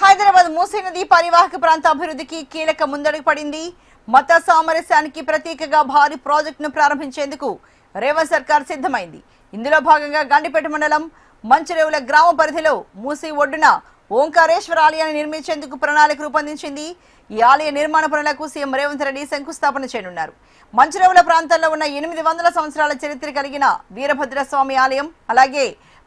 హైదరాబాద్ మూసీ నది పరివాహక ప్రాంత అభివృద్ధికి కీలక ముందడుగు పడింది. మత సామరస్యానికి ప్రతీకగా భారీ ప్రాజెక్టును ప్రారంభించేందుకు రేవంత్ సర్కార్ సిద్ధమైంది. ఇందులో భాగంగా గండిపేట మండలం మంచిరేవుల గ్రామ పరిధిలో మూసీ ఒడ్డున ఓంకారేశ్వర ఆలయాన్ని నిర్మించేందుకు ప్రణాళిక రూపొందించింది. ఈ ఆలయ నిర్మాణ పనులకు సీఎం రేవంత్ రెడ్డి శంకుస్థాపన చేయనున్నారు. మంచిరేవుల ప్రాంతంలో ఉన్న 800 సంవత్సరాల చరిత్ర కలిగిన వీరభద్రస్వామి ఆలయం, అలాగే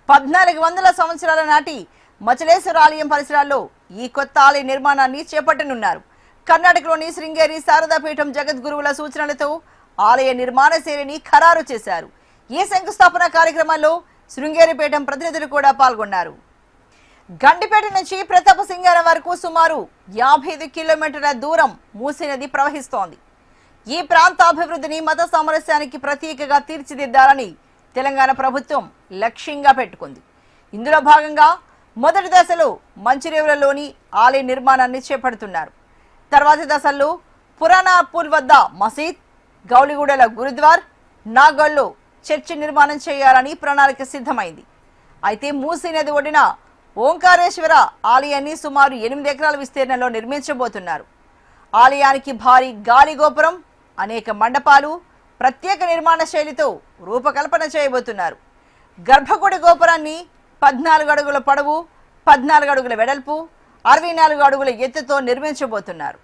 1400 సంవత్సరాల నాటి మచలేశ్వర ఆలయం పరిసరాల్లో ఈ కొత్త ఆలయ నిర్మాణాన్ని చేపట్టనున్నారు. కర్ణాటకలోని శృంగేరి శారదాపీఠం జగద్గురువుల సూచనలతో ఆలయ నిర్మాణ శైలిని ఖరారు చేశారు. ఈ శంకుస్థాపన కార్యక్రమంలో శృంగేరిపీఠం ప్రతినిధులు కూడా పాల్గొన్నారు. గండిపేట నుంచి ప్రతాప సింగారం వరకు సుమారు 55 కిలోమీటర్ల దూరం మూసీ నది ప్రవహిస్తోంది. ఈ ప్రాంత అభివృద్ధిని మత సామరస్యానికి ప్రతీకగా తీర్చిదిద్దాలని తెలంగాణ ప్రభుత్వం లక్ష్యంగా పెట్టుకుంది. ఇందులో భాగంగా మొదటి దశలో మంచిరేవులలోని ఆలయ నిర్మాణాన్ని చేపడుతున్నారు. తర్వాతి దశల్లో పురాణాపూర్ వద్ద మసీద్, గౌలిగూడలో గురుద్వార్, నాగోల్లో చర్చి నిర్మాణం చేయాలని ప్రణాళిక సిద్ధమైంది. అయితే మూసీ నది ఒడ్డున ఓంకారేశ్వర ఆలయాన్ని సుమారు 8 ఎకరాల విస్తీర్ణంలో నిర్మించబోతున్నారు. ఆలయానికి భారీ గాలి గోపురం, అనేక మండపాలు, ప్రత్యేక నిర్మాణ శైలితో రూపకల్పన చేయబోతున్నారు. గర్భగుడి గోపురాన్ని 14 అడుగుల పొడవు, 14 అడుగుల వెడల్పు, 64 అడుగుల ఎత్తుతో నిర్మించబోతున్నారు.